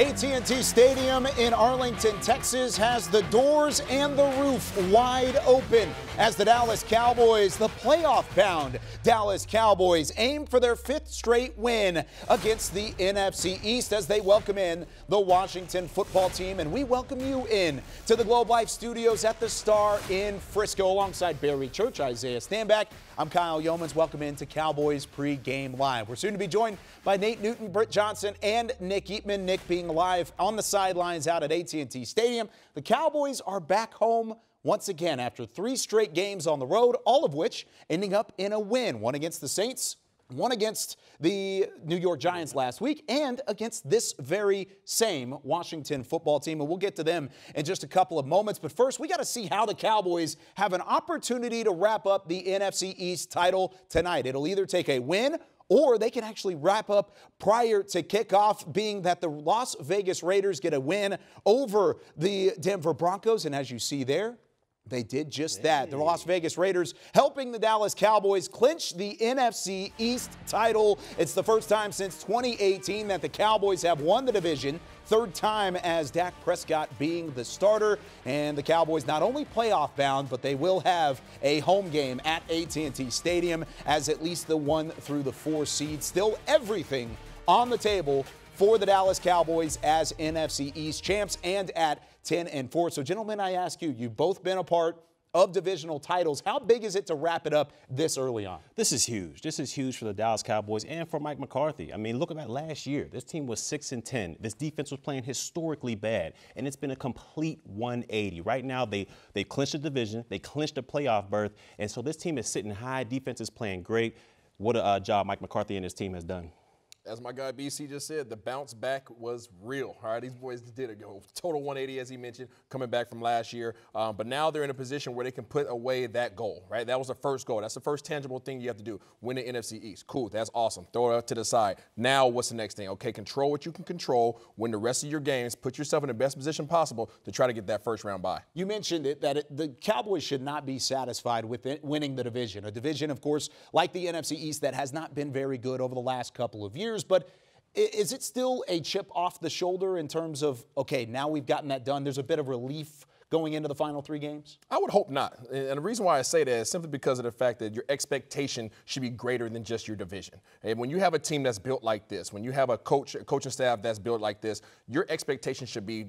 AT&T Stadium in Arlington, Texas has the doors and the roof wide open as the Dallas Cowboys, the playoff-bound Dallas Cowboys, aim for their fifth straight win against the NFC East as they welcome in the Washington football team. And we welcome you in to the Globe Life Studios at the Star in Frisco alongside Barry Church, Isaiah Stanback. I'm Kyle Yeomans. Welcome into Cowboys Pregame Live. We're soon to be joined by Nate Newton, Britt Johnson, and Nick Eatman. Nick being live on the sidelines out at AT&T Stadium. The Cowboys are back home once again after 3 straight games on the road, all of which ending up in a win. One against the Saints, one against the New York Giants last week, and against this very same Washington football team. And we'll get to them in just a couple of moments. But first, we got to see how the Cowboys have an opportunity to wrap up the NFC East title tonight. It'll either take a win or they can actually wrap up prior to kickoff, being that the Las Vegas Raiders get a win over the Denver Broncos. And as you see there, they did just that. The Las Vegas Raiders helping the Dallas Cowboys clinch the NFC East title. It's the first time since 2018 that the Cowboys have won the division. Third time as Dak Prescott being the starter. And the Cowboys not only playoff bound, but they will have a home game at AT&T Stadium as at least the 1 through the 4 seed. Still everything on the table for the Dallas Cowboys as NFC East champs and at 10-4. So, gentlemen, I ask you, you've both been a part of divisional titles. How big is it to wrap it up this early on? This is huge. This is huge for the Dallas Cowboys and for Mike McCarthy. I mean, look at that last year. This team was 6-10. This defense was playing historically bad, and it's been a complete 180. Right now, they clinched the division. They clinched a playoff berth, and so this team is sitting high. Defense is playing great. What a job Mike McCarthy and his team has done. As my guy BC just said, the bounce back was real. All right, these boys did a total 180, as he mentioned, coming back from last year. But now they're in a position where they can put away that goal, right? That was the first goal. That's the first tangible thing you have to do, win the NFC East. Cool, that's awesome. Throw it to the side. Now what's the next thing? Okay, control what you can control, win the rest of your games, put yourself in the best position possible to try to get that first round bye. You mentioned it, that the Cowboys should not be satisfied with winning the division. A division, of course, like the NFC East, that has not been very good over the last couple of years, but is it still a chip off the shoulder in terms of, okay, now we've gotten that done, there's a bit of relief going into the final 3 games? I would hope not. And the reason why I say that is simply because of the fact that your expectation should be greater than just your division. And when you have a team that's built like this, when you have a coaching staff that's built like this, your expectation should be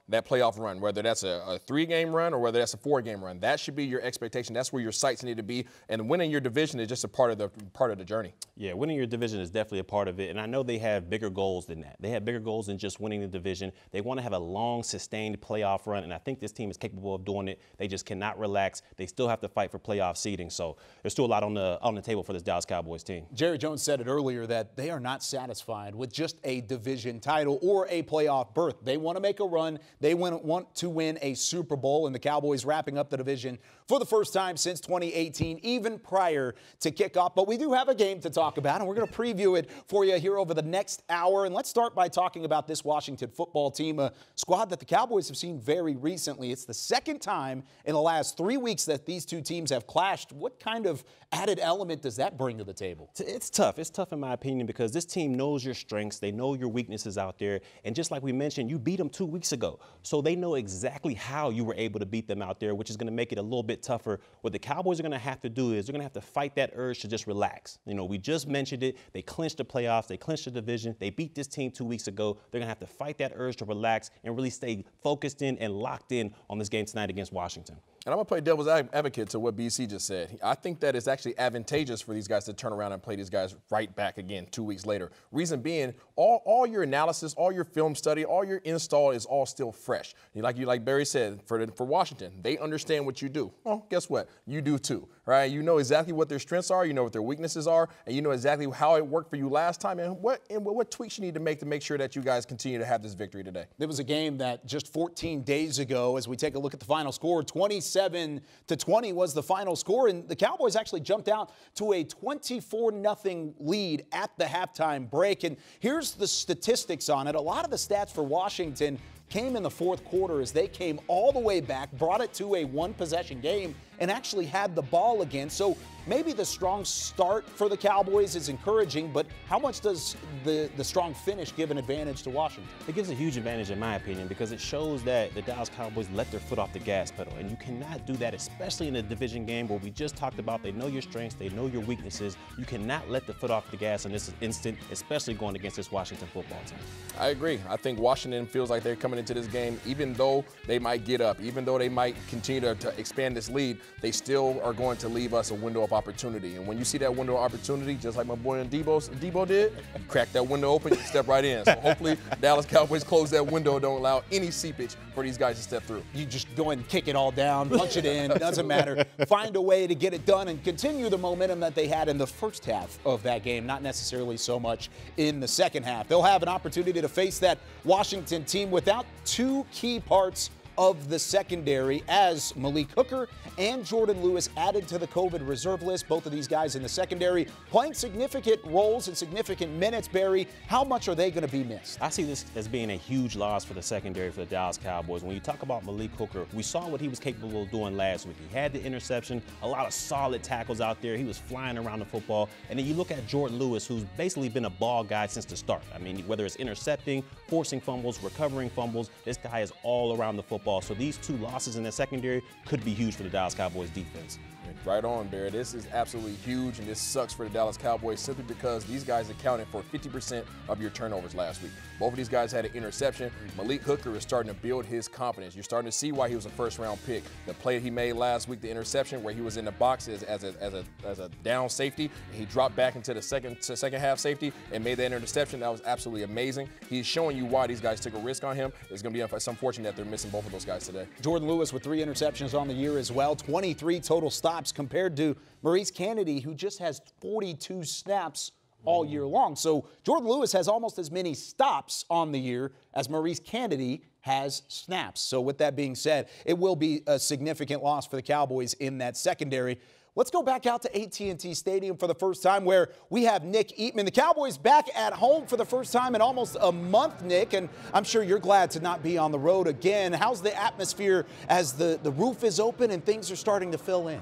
that playoff run, whether that's a 3-game run or whether that's a 4-game run. That should be your expectation. That's where your sights need to be. And winning your division is just a part of the journey. Yeah, winning your division is definitely a part of it. And I know they have bigger goals than that. They have bigger goals than just winning the division. They want to have a long, sustained playoff run. And I think this team is capable of doing it. They just cannot relax. They still have to fight for playoff seeding. So there's still a lot on the table for this Dallas Cowboys team. Jerry Jones said it earlier that they are not satisfied with just a division title or a playoff berth. They want to make a run. They want to win a Super Bowl, and the Cowboys wrapping up the division for the first time since 2018, even prior to kickoff. But we do have a game to talk about, and we're going to preview it for you here over the next hour. And let's start by talking about this Washington football team, a squad that the Cowboys have seen very recently. It's the second time in the last 3 weeks that these two teams have clashed. What kind of added element does that bring to the table? It's tough. It's tough in my opinion because this team knows your strengths. They know your weaknesses out there. And just like we mentioned, you beat them 2 weeks ago. So they know exactly how you were able to beat them out there, which is going to make it a little bit tougher. What the Cowboys are going to have to do is they're going to have to fight that urge to just relax. You know, we just mentioned it. They clinched the playoffs. They clinched the division. They beat this team 2 weeks ago. They're going to have to fight that urge to relax and really stay focused in and locked in on this game tonight against Washington. And I'm going to play devil's advocate to what BC just said. I think that it's actually advantageous for these guys to turn around and play these guys right back again 2 weeks later. Reason being, all your analysis, all your film study, all your install is all still fresh. Like Barry said, for Washington, they understand what you do. Well, guess what? You do too, right? You know exactly what their strengths are, you know what their weaknesses are, and you know exactly how it worked for you last time and what tweaks you need to make sure that you guys continue to have this victory today. There was a game that just 14 days ago, as we take a look at the final score, 27-20 was the final score, and the Cowboys actually jumped out to a 24-0 lead at the halftime break. And here's the statistics on it. A lot of the stats for Washington came in the fourth quarter as they came all the way back, brought it to a 1-possession game, and actually had the ball again. So maybe the strong start for the Cowboys is encouraging, but how much does the strong finish give an advantage to Washington? It gives a huge advantage, in my opinion, because it shows that the Dallas Cowboys let their foot off the gas pedal, and you cannot do that, especially in a division game where we just talked about they know your strengths, they know your weaknesses. You cannot let the foot off the gas in this instant, especially going against this Washington football team. I agree. I think Washington feels like they're coming into this game, even though they might get up, even though they might continue to expand this lead, they still are going to leave us a window of opportunity. And when you see that window of opportunity, just like my boy Debo did, you crack that window open, you step right in. So hopefully Dallas Cowboys close that window, don't allow any seepage for these guys to step through. You just go and kick it all down, punch it in, doesn't matter. Find a way to get it done and continue the momentum that they had in the first half of that game, not necessarily so much in the second half. They'll have an opportunity to face that Washington team without two key parts of the secondary, as Malik Hooker and Jordan Lewis added to the COVID reserve list. Both of these guys in the secondary playing significant roles and significant minutes. Barry, how much are they going to be missed? I see this as being a huge loss for the secondary for the Dallas Cowboys. When you talk about Malik Hooker, we saw what he was capable of doing last week. He had the interception, a lot of solid tackles out there. He was flying around the football. And then you look at Jordan Lewis, who's basically been a ball guy since the start. I mean, whether it's intercepting, forcing fumbles, recovering fumbles, this guy is all around the football. So these two losses in the secondary could be huge for the Dallas Cowboys defense. Right on, Barry. This is absolutely huge, and this sucks for the Dallas Cowboys simply because these guys accounted for 50% of your turnovers last week. Both of these guys had an interception. Malik Hooker is starting to build his confidence. You're starting to see why he was a first-round pick. The play he made last week, the interception, where he was in the box as a down safety, and he dropped back into the second half safety and made that interception. That was absolutely amazing. He's showing you why these guys took a risk on him. It's going to be unfortunate that they're missing both of those guys today. Jordan Lewis with 3 interceptions on the year as well, 23 total stops compared to Maurice Kennedy, who just has 42 snaps all year long. So Jordan Lewis has almost as many stops on the year as Maurice Kennedy has snaps. So with that being said, it will be a significant loss for the Cowboys in that secondary. Let's go back out to AT&T Stadium for the first time, where we have Nick Eatman. The Cowboys back at home for the first time in almost a month, Nick, and I'm sure you're glad to not be on the road again. How's the atmosphere as the roof is open and things are starting to fill in?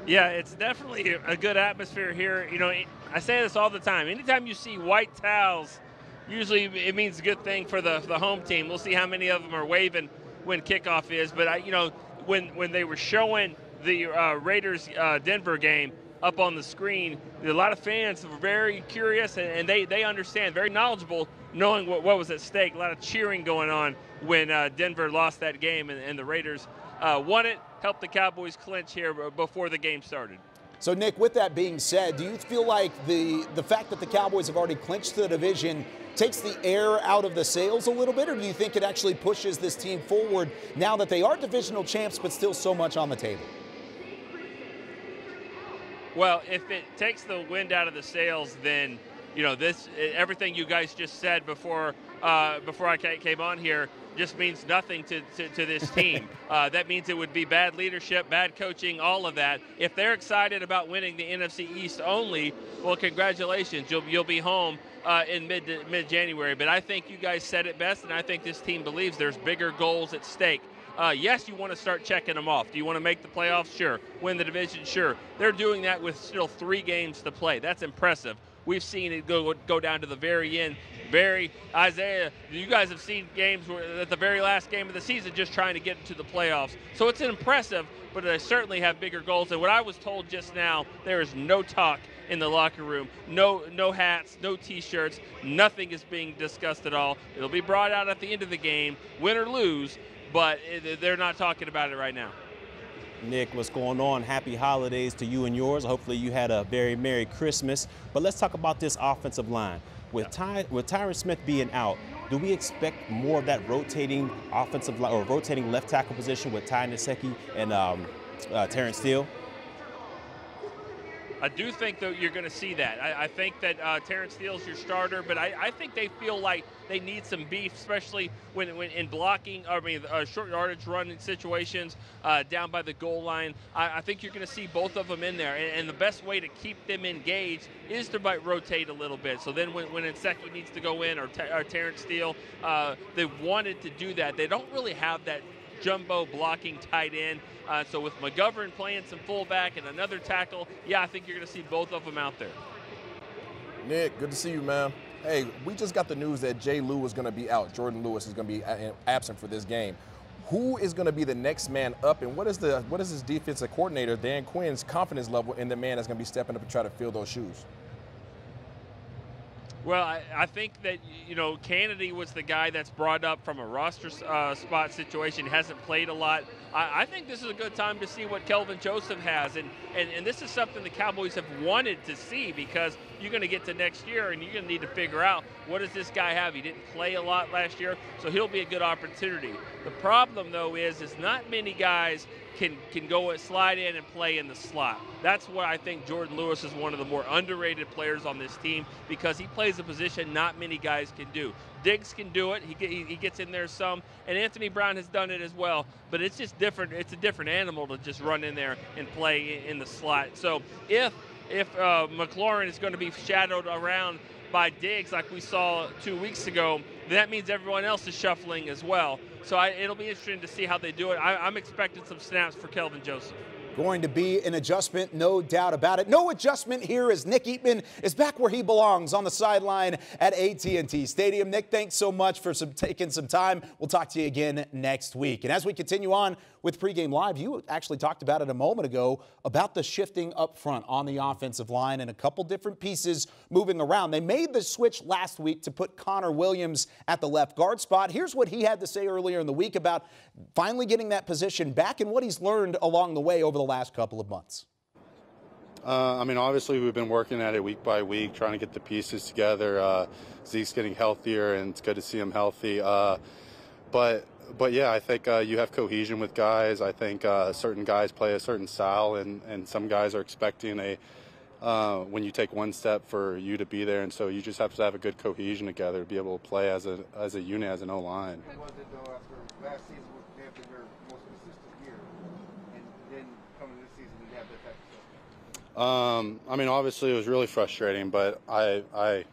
Yeah, it's definitely a good atmosphere here. You know, I say this all the time. Anytime you see white towels, usually it means a good thing for the home team. We'll see how many of them are waving when kickoff is. But, you know, when they were showing the Raiders Denver game up on the screen, a lot of fans were very curious, and they understand, very knowledgeable, knowing what was at stake. A lot of cheering going on when Denver lost that game and the Raiders won it, helped the Cowboys clinch here before the game started. So, Nick, with that being said, do you feel like the fact that the Cowboys have already clinched the division takes the air out of the sails a little bit, or do you think it actually pushes this team forward now that they are divisional champs but still so much on the table? Well, if it takes the wind out of the sails, then, you know, everything you guys just said before I came on here just means nothing to this team. That means it would be bad leadership, bad coaching, all of that. If they're excited about winning the NFC East only, well, congratulations. You'll be home in mid-January. But I think you guys said it best, and I think this team believes there's bigger goals at stake. Yes, you want to start checking them off. Do you want to make the playoffs? Sure. Win the division? Sure. They're doing that with still 3 games to play. That's impressive. We've seen it go down to the very end. Isaiah, you guys have seen games where at the very last game of the season just trying to get into the playoffs. So it's impressive, but they certainly have bigger goals. And what I was told just now, there is no talk in the locker room. No hats, no T-shirts. Nothing is being discussed at all. It'll be brought out at the end of the game, win or lose, but they're not talking about it right now. Nick, what's going on? Happy holidays to you and yours. Hopefully you had a very Merry Christmas. But let's talk about this offensive line. With Tyron Smith being out, do we expect more of that rotating offensive line or rotating left tackle position with Ty Nsekhe and Terrence Steele? I do think that you're going to see that. I think that Terrence Steele's your starter, but I think they feel like they need some beef, especially when in blocking, short yardage running situations down by the goal line. I think you're going to see both of them in there, and the best way to keep them engaged is to rotate a little bit. So then when Nsekhe needs to go in or Terrence Steele, they wanted to do that. They don't really have that jumbo blocking tight end. So with McGovern playing some fullback and another tackle, yeah, I think you're going to see both of them out there. Nick, good to see you, man. Hey, we just got the news that Jay Lou is going to be out. Jordan Lewis is going to be absent for this game. Who is going to be the next man up, and what is his defensive coordinator, Dan Quinn's, confidence level in the man that's going to be stepping up and try to fill those shoes? Well, I think that, you know, Kennedy was the guy that's brought up from a roster spot situation, hasn't played a lot. I think this is a good time to see what Kelvin Joseph has, and this is something the Cowboys have wanted to see, because you're going to get to next year and you're going to need to figure out, what does this guy have? He didn't play a lot last year, so he'll be a good opportunity. The problem, though, is not many guys can go and slide in and play in the slot. That's why I think Jordan Lewis is one of the more underrated players on this team, because he plays a position not many guys can do. Diggs can do it. He gets in there some, and Anthony Brown has done it as well. But it's just different. It's a different animal to just run in there and play in the slot. So if McLaurin is going to be shadowed around by Diggs like we saw 2 weeks ago, that means everyone else is shuffling as well. So it'll be interesting to see how they do it. I'm expecting some snaps for Kelvin Joseph. Going to be an adjustment, no doubt about it. No adjustment here as Nick Eatman is back where he belongs, on the sideline at AT&T Stadium. Nick, thanks so much for taking some time. We'll talk to you again next week. And as we continue on with Pregame Live, you actually talked about it a moment ago, about the shifting up front on the offensive line and a couple different pieces moving around. They made the switch last week to put Conor Williams at the left guard spot. Here's what he had to say earlier in the week about finally getting that position back and what he's learned along the way over the last couple of months. I mean, obviously we've been working at it week by week, trying to get the pieces together. Zeke's getting healthier, and it's good to see him healthy. But yeah, I think you have cohesion with guys. I think certain guys play a certain style, and some guys are expecting when you take one step for you to be there, and so you just have to have a good cohesion together to be able to play as a unit, as an O-line. What was it though after last season was after your most consistent year, and then coming this season you have that type of stuff? I mean, obviously it was really frustrating, but I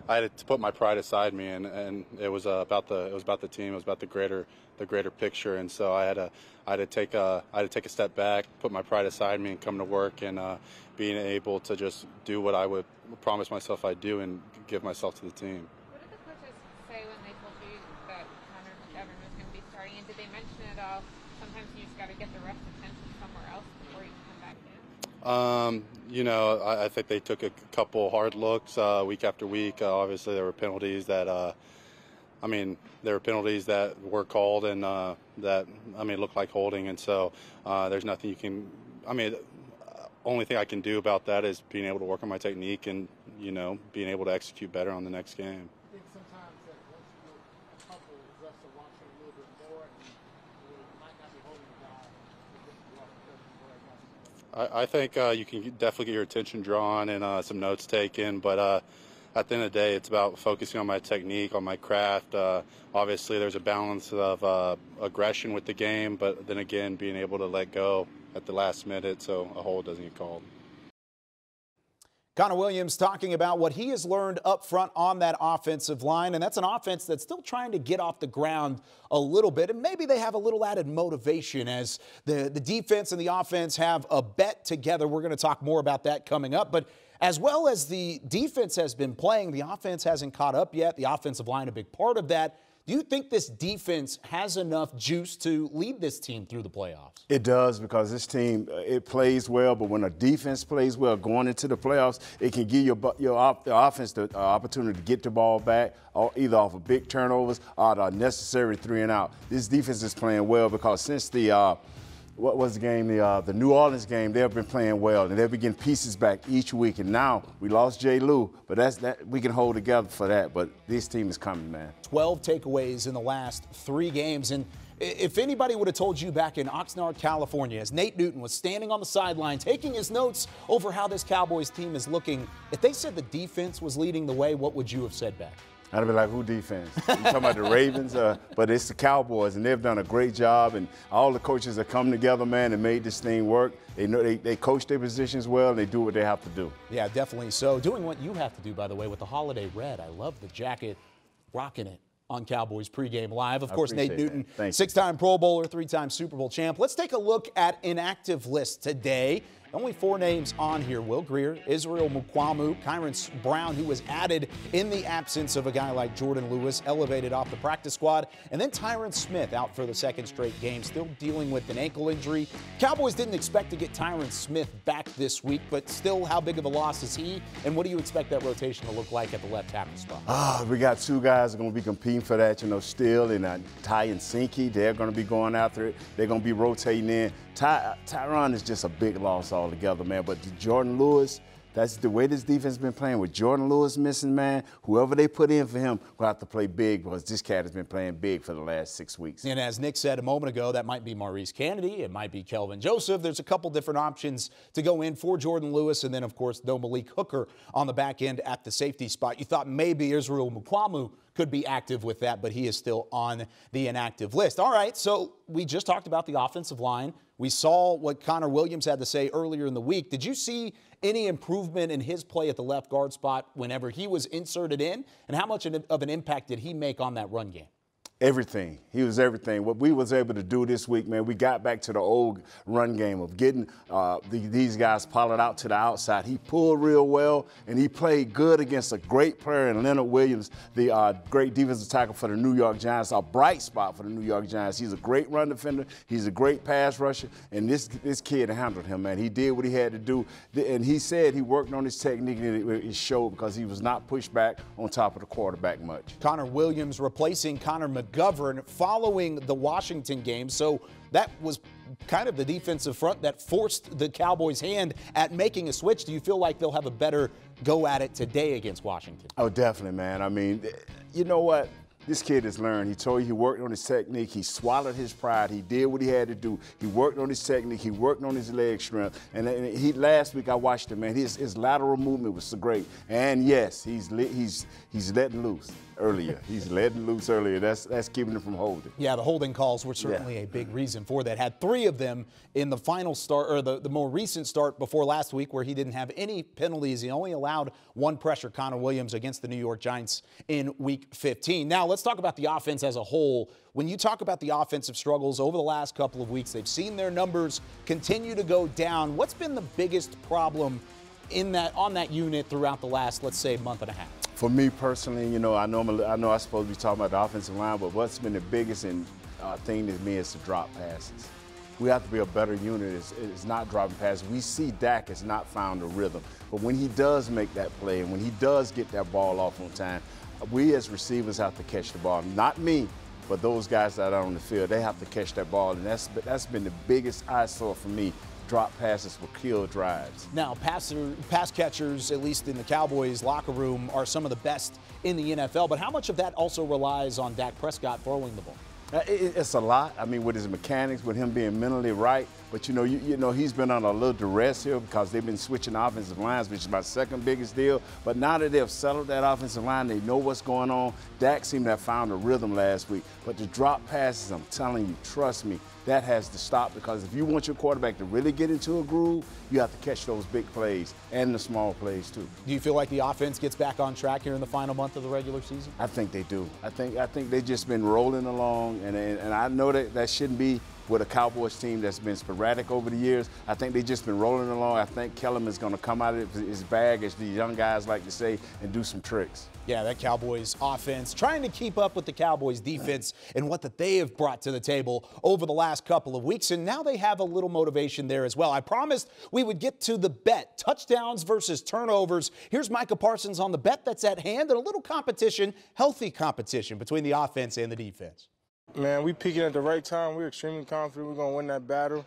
had to put my pride aside me, and it was about the team. It was about the greater picture, and so I had to take a step back, put my pride aside me, and come to work, and being able to just do what I would promise myself I'd do and give myself to the team. What did the coaches say when they told you that Conor McGovern was going to be starting, and did they mention it all? Sometimes you just got to get the ref's attention somewhere else before you come back in. You know, I think they took a couple hard looks week after week. Obviously, there were penalties that, were called and that, looked like holding. And so there's nothing you can, only thing I can do about that is being able to work on my technique and, being able to execute better on the next game. I think sometimes that once you know a couple, refs are watching a little bit more, and you might not be holding the guy. I think you can definitely get your attention drawn and some notes taken, but at the end of the day, it's about focusing on my technique, on my craft. Obviously, there's a balance of aggression with the game, but then again, being able to let go at the last minute so a hold doesn't get called. Conor Williams talking about what he has learned up front on that offensive line, and that's an offense that's still trying to get off the ground a little bit, and maybe they have a little added motivation as the defense and the offense have a bet together. We're going to talk more about that coming up, but as well as the defense has been playing, the offense hasn't caught up yet. The offensive line, a big part of that. Do you think this defense has enough juice to lead this team through the playoffs? It does, because this team, it plays well, but when a defense plays well going into the playoffs, it can give your offense the opportunity to get the ball back, or either off of big turnovers or the necessary 3 and out. This defense is playing well because since the what was the game? The New Orleans game, they've been playing well, and they've been getting pieces back each week. And now we lost Jay Lou, but that we can hold together for that. But this team is coming, man. 12 takeaways in the last 3 games. And if anybody would have told you back in Oxnard, California, as Nate Newton was standing on the sideline taking his notes over how this Cowboys team is looking, if they said the defense was leading the way, what would you have said back? I'd be like, who defense? You talking about the Ravens? But it's the Cowboys, and they've done a great job, and all the coaches have come together, man, and made this thing work. They know they coach their positions well, and they do what they have to do. Yeah, definitely so. Doing what you have to do, by the way, with the holiday red. I love the jacket, rocking it on Cowboys Pregame Live. Of course, Nate Newton, that. 6-time Pro Bowler, 3-time Super Bowl champ. Let's take a look at inactive list today. Only 4 names on here: Will Grier, Israel Mukuamu, Tyron Brown, who was added in the absence of a guy like Jordan Lewis, elevated off the practice squad, and then Tyron Smith out for the 2nd straight game, still dealing with an ankle injury. Cowboys didn't expect to get Tyron Smith back this week, but still, how big of a loss is he? And what do you expect that rotation to look like at the left tackle spot? We got 2 guys that are going to be competing for that, Still and Ty and Sinky. They're going to be going after it. They're going to be rotating in. Tyron is just a big loss altogether, man. But Jordan Lewis, that's the way this defense has been playing. With Jordan Lewis missing, man, whoever they put in for him will have to play big, because this cat has been playing big for the last 6 weeks. And as Nick said a moment ago, that might be Maurice Kennedy. It might be Kelvin Joseph. There's a couple different options to go in for Jordan Lewis. And then, of course, no Malik Hooker on the back end at the safety spot. You thought maybe Israel Mukuamu could be active with that, but he is still on the inactive list. All right, so we just talked about the offensive line. We saw what Conor Williams had to say earlier in the week. Did you see any improvement in his play at the left guard spot whenever he was inserted in? And how much of an impact did he make on that run game? Everything. He was everything. What we was able to do this week, man, we got back to the old run game of getting these guys piloted out to the outside. He pulled real well, and he played good against a great player in Leonard Williams, the great defensive tackle for the New York Giants, a bright spot for the New York Giants. He's a great run defender. He's a great pass rusher, and this kid handled him, man. He did what he had to do, and he said he worked on his technique, and it showed, because he was not pushed back on top of the quarterback much. Conor Williams replacing Connor McGovern following the Washington game. So that was kind of the defensive front that forced the Cowboys' hand at making a switch. Do you feel like they'll have a better go at it today against Washington? Oh, definitely, man. I mean, you know what? This kid has learned. He told you he worked on his technique. He swallowed his pride. He did what he had to do. He worked on his technique. He worked on his leg strength. And last week I watched him, man. His lateral movement was so great. And yes, he's letting loose earlier. He's letting loose earlier. That's keeping him from holding. Yeah, the holding calls were certainly a big reason for that. Had 3 of them in the final start, or the more recent start before last week, where he didn't have any penalties. He only allowed 1 pressure, Conor Williams, against the New York Giants in Week 15. Now, let's talk about the offense as a whole. When you talk about the offensive struggles over the last couple of weeks, they've seen their numbers continue to go down. What's been the biggest problem on that unit throughout the last, let's say, month and a half? For me personally, I know I'm supposed to be talking about the offensive line, but what's been the biggest thing to me is the drop passes. We have to be a better unit. It's not dropping passes. We see Dak has not found a rhythm, but when he does make that play and when he does get that ball off on time, we as receivers have to catch the ball. Not me, but those guys that are on the field, they have to catch that ball, and that's been the biggest eyesore for me. Drop passes will kill drives. Now, pass catchers, at least in the Cowboys locker room, are some of the best in the NFL, but how much of that also relies on Dak Prescott throwing the ball? It's a lot. I mean, with his mechanics, with him being mentally right. But, he's been on a little duress here because they've been switching offensive lines, which is my 2nd biggest deal. But now that they've settled that offensive line, they know what's going on. Dak seemed to have found a rhythm last week. But the drop passes, I'm telling you, trust me, that has to stop, because if you want your quarterback to really get into a groove, you have to catch those big plays and the small plays too. Do you feel like the offense gets back on track here in the final month of the regular season? I think they do. I think they've just been rolling along, and I know that shouldn't be with a Cowboys team that's been sporadic over the years. I think they've just been rolling along. I think Kellum is going to come out of his bag, as the young guys like to say, and do some tricks. Yeah, that Cowboys offense trying to keep up with the Cowboys defense and what that they have brought to the table over the last couple of weeks, and now they have a little motivation there as well. I promised we would get to the bet, touchdowns versus turnovers. Here's Micah Parsons on the bet that's at hand, and a little competition, healthy competition between the offense and the defense. Man, we peaking at the right time. We're extremely confident we're going to win that battle.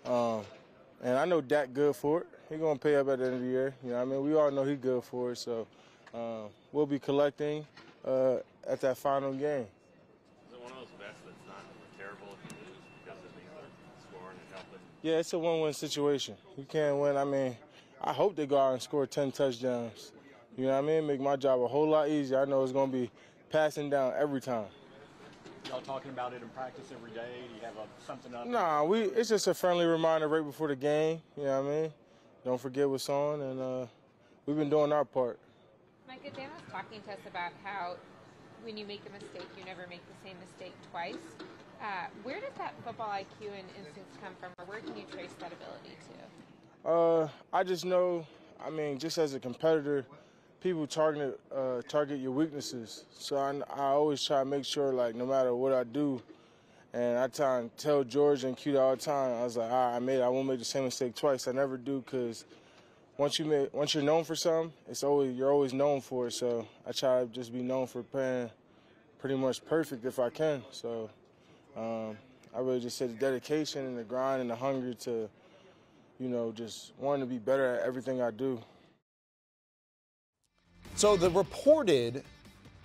And I know Dak good for it. He's going to pay up at the end of the year. We all know he's good for it. So we'll be collecting at that final game. Is it one of those bets that's not terrible if you lose because of either scoring and helping? Yeah, it's a win-win situation. You can't win. I hope they go out and score 10 touchdowns. You know what I mean? Make my job a whole lot easier. I know it's going to be passing down every time. Y'all talking about it in practice every day? Do you have something up? Nah, it's just a friendly reminder right before the game. You know what I mean? Don't forget what's on, and we've been doing our part. Micah, Dan was talking to us about how when you make a mistake, you never make the same mistake twice. Where does that football IQ and instincts come from, or where can you trace that ability to? I just know, I mean, just as a competitor, people target your weaknesses. So I always try to make sure, like, no matter what I do, and I try and tell George and Q all the time, I was like, all right, I won't make the same mistake twice. I never do, because once you're known for something, you're always known for it. So I try to just be known for playing pretty much perfect if I can. So I really just say the dedication and the grind and the hunger to, just wanting to be better at everything I do. So the reported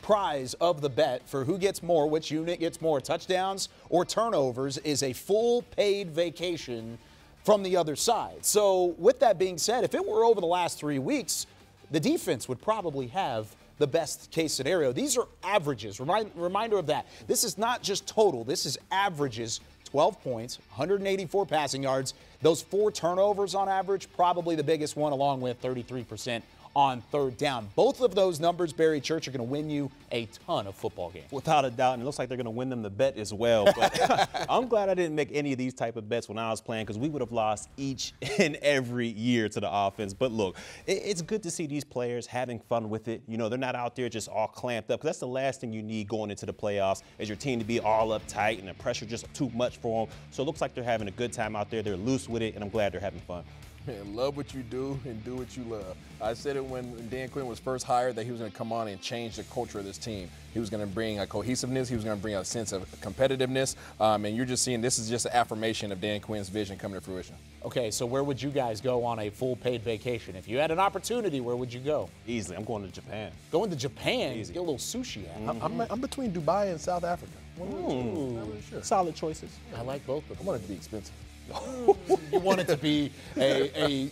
prize of the bet for who gets more, which unit gets more touchdowns or turnovers, is a full paid vacation from the other side. So with that being said, if it were over the last 3 weeks, the defense would probably have the best case scenario. These are averages. Reminder of that. This is not just total. This is averages. 12 points, 184 passing yards. Those 4 turnovers on average, probably the biggest one, along with 33% on third down. Both of those numbers, Barry Church, are going to win you a ton of football games. Without a doubt, and it looks like they're going to win them the bet as well. But I'm glad I didn't make any of these type of bets when I was playing, because we would have lost each and every year to the offense. But look, it's good to see these players having fun with it. They're not out there just all clamped up, because that's the last thing you need going into the playoffs, is your team to be all uptight and the pressure just too much for them. So it looks like they're having a good time out there. They're loose with it, and I'm glad they're having fun. Man, love what you do and do what you love. I said it when Dan Quinn was first hired, that he was going to come on and change the culture of this team. He was going to bring a cohesiveness. He was going to bring a sense of competitiveness. And you're just seeing this is just an affirmation of Dan Quinn's vision coming to fruition. Okay, so where would you guys go on a full paid vacation? If you had an opportunity, where would you go? Easily. I'm going to Japan. Going to Japan? Easy. Get a little sushi out. I'm between Dubai and South Africa. Ooh. Not really sure. Solid choices. I like both of them. I want it to be expensive. You want it to be a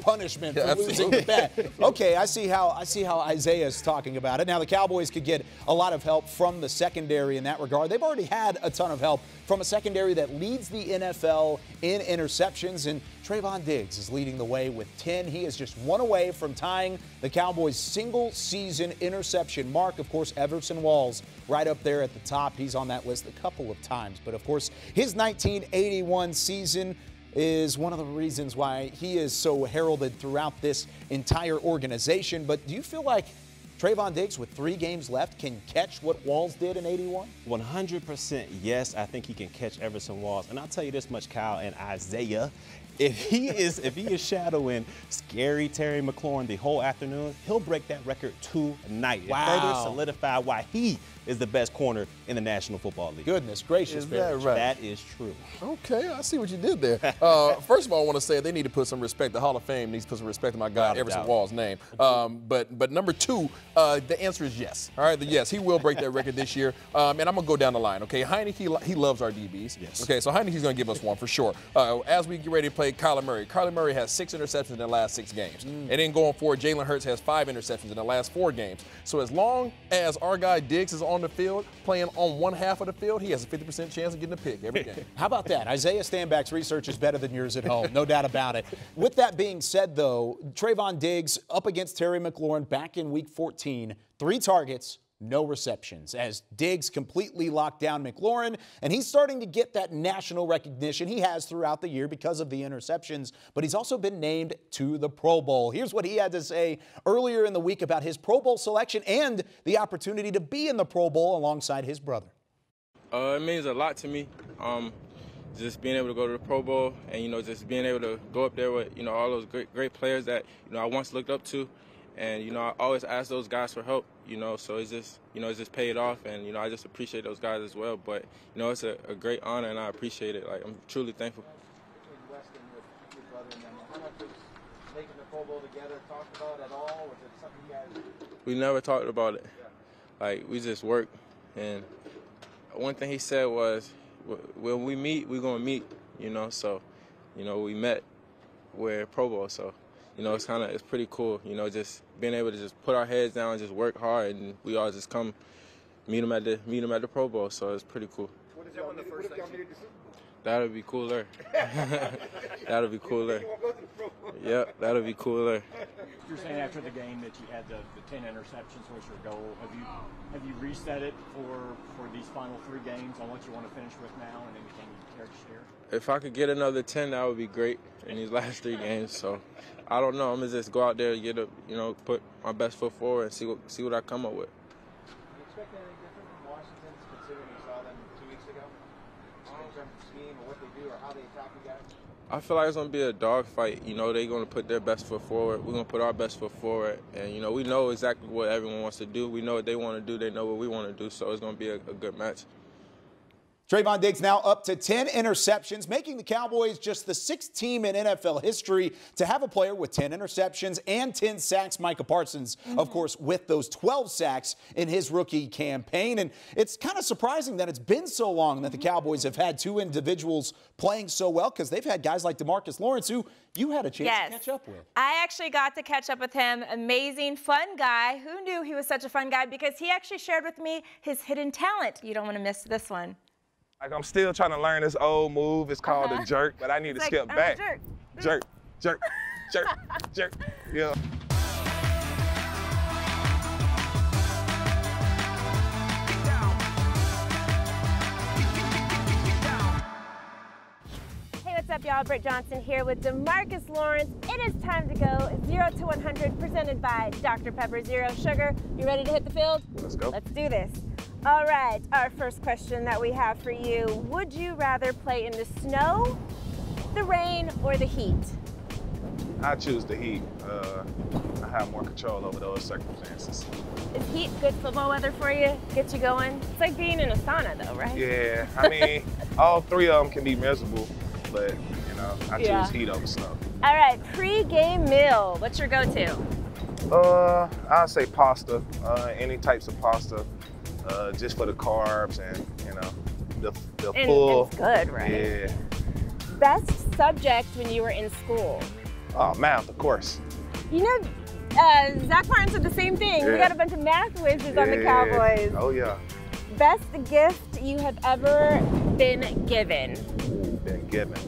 punishment for losing the bet. Okay, I see how Isaiah's talking about it. Now, the Cowboys could get a lot of help from the secondary in that regard. They've already had a ton of help from a secondary that leads the NFL in interceptions, and Trayvon Diggs is leading the way with 10. He is just one away from tying the Cowboys' single-season interception mark. Of course, Everson Walls right up there at the top. He's on that list a couple of times. But, of course, his 1981 season is one of the reasons why he is so heralded throughout this entire organization. But do you feel like Trayvon Diggs, with 3 games left, can catch what Walls did in 81? 100% yes. I think he can catch Everson Walls. And I'll tell you this much, Kyle and Isaiah. If he is shadowing scary Terry McLaurin the whole afternoon, he'll break that record tonight. Wow. And further solidify why he is the best corner in the National Football League. Goodness gracious, Is that right? That is true. Okay, I see what you did there. First of all, I want to say they need to put some respect. The Hall of Fame needs to put some respect to my guy, Everson Wall's name. But number 2, the answer is yes. All right, yes, he will break that record this year. And I'm going to go down the line, okay? Heineke, he loves our DBs. Yes. Okay, so Heineke's going to give us one for sure. As we get ready to play Kyler Murray. Kyler Murray has 6 interceptions in the last 6 games. And then going forward, Jalen Hurts has 5 interceptions in the last 4 games. So as long as our guy Diggs is on the field, playing on one half of the field, he has a 50% chance of getting a pick every game. How about that? Isaiah Stanback's research is better than yours at home, no doubt about it. With that being said, though, Trayvon Diggs up against Terry McLaurin back in Week 14, 3 targets, no receptions, as Diggs completely locked down McLaurin, and he's starting to get that national recognition he has throughout the year because of the interceptions, but he's also been named to the Pro Bowl. Here's what he had to say earlier in the week about his Pro Bowl selection and the opportunity to be in the Pro Bowl alongside his brother. It means a lot to me. Just being able to go to the Pro Bowl and, just being able to go up there with, all those great players that, I once looked up to. And, I always ask those guys for help, so it's just paid off. And, I just appreciate those guys as well. But, it's a great honor, and I appreciate it. Like, I'm truly thankful. How much was making the Pro Bowl together talked about at all? Was it something you guys... We never talked about it. Like, we just worked. And one thing he said was, when we meet, we're going to meet, So, we met. We're at Pro Bowl, so... it's pretty cool, just being able to just put our heads down and just work hard, and we all just come meet them at the Pro Bowl, so it's pretty cool. What is that one of the first things? That'll be cooler. That'll be cooler. Yep, that'll be cooler. You're saying after the game that you had the 10 interceptions was your goal. Have you reset it for these final 3 games on what you want to finish with now, and anything you care to share? If I could get another 10, that would be great in these last 3 games. So I don't know. I'm gonna just go out there and put my best foot forward and see what I come up with. Do you expect anything different from Washington, considering you saw them 2 weeks ago? In terms of scheme or what they do or how they attack you guys? I feel like it's going to be a dogfight. They're going to put their best foot forward. We're going to put our best foot forward. And, we know exactly what everyone wants to do. We know what they want to do. They know what we want to do. So it's going to be a good match. Trayvon Diggs now up to 10 interceptions, making the Cowboys just the 6th team in NFL history to have a player with 10 interceptions and 10 sacks. Micah Parsons, of course, with those 12 sacks in his rookie campaign. And it's kind of surprising that it's been so long that the Cowboys have had 2 individuals playing so well, because they've had guys like DeMarcus Lawrence, who you had a chance to catch up with. I actually got to catch up with him. Amazing, fun guy. Who knew he was such a fun guy? Because he actually shared with me his hidden talent. You don't want to miss this one. Like, I'm still trying to learn this old move. It's called a jerk, but I need to skip back. Jerk, jerk, jerk, jerk. Yeah. Hey, what's up, y'all? Britt Johnson here with DeMarcus Lawrence. It is time to go 0 to 100, presented by Dr. Pepper Zero Sugar. You ready to hit the field? Let's go. Let's do this. All right, our first question that we have for you. Would you rather play in the snow, the rain, or the heat? I choose the heat. I have more control over those circumstances. Is heat good football weather for you? Get you going? It's like being in a sauna though, right? Yeah, I mean, all 3 of them can be miserable, but, I choose heat over snow. All right, pre-game meal. What's your go-to? I'd say pasta, any types of pasta. Just for the carbs and, the full. It's good, right? Yeah. Best subject when you were in school? Oh, math, of course. Zach Martin said the same thing. Yeah. We got a bunch of math whizzes on the Cowboys. Oh, yeah. Best gift you have ever been given? Been given.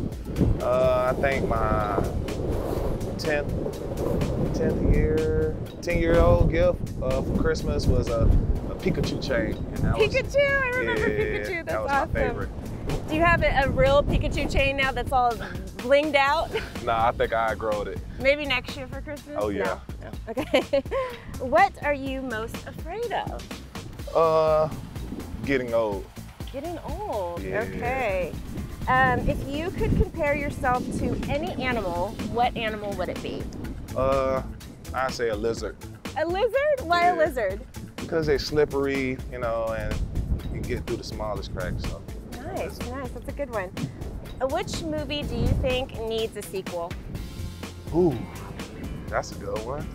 I think my 10-year-old gift for Christmas was a Pikachu chain. Pikachu? I remember Pikachu. That's that was awesome. my favorite. Do you have a real Pikachu chain now that's all blinged out? Nah, I think I outgrowed it. Maybe next year for Christmas? Oh, yeah. No. Okay. What are you most afraid of? Getting old. Getting old. Yeah. Okay. If you could compare yourself to any animal, what animal would it be? I'd say a lizard. A lizard? Why a lizard? Because they're slippery, and you can get through the smallest cracks. So. Nice. That's a good one. Which movie do you think needs a sequel? Ooh, that's a good one.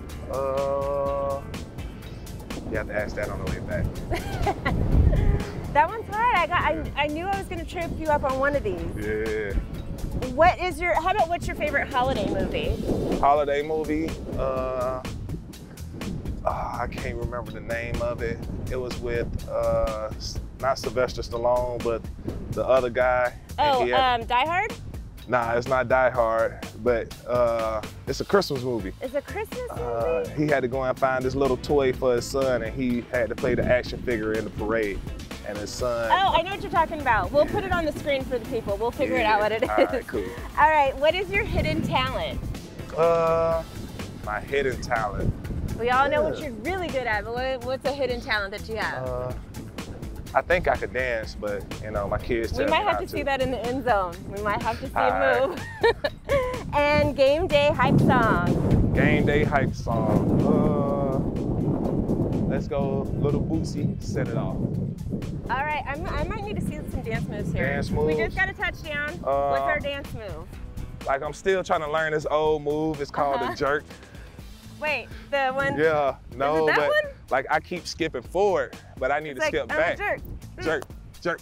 You have to ask that on the way back. That one's hard. I knew I was going to trip you up on one of these. Yeah. How about what's your favorite holiday movie? Holiday movie? I can't remember the name of it. It was with not Sylvester Stallone, but the other guy. Oh, Die Hard? Nah, it's not Die Hard, but it's a Christmas movie. It's a Christmas movie? He had to go and find this little toy for his son, and he had to play the action figure in the parade. And his son. Oh, I know what you're talking about. We'll put it on the screen for the people. We'll figure it out what it is. All right, cool. All right, what is your hidden talent? My hidden talent. We all know what you're really good at, but what's a hidden talent that you have? I think I could dance, but my kids tell me We might have to see that in the end zone. We might have to see a move. And game day hype song. Game day hype song. Let's go, Little Bootsy, set it off. All right, I might need to see some dance moves here. Dance moves. We just got a touchdown. What's our dance move? Like, I'm still trying to learn this old move. It's called a jerk. Wait, the one? Yeah, no, is it that but one? like I keep skipping forward, but I need to skip back. Jerk. Jerk, jerk,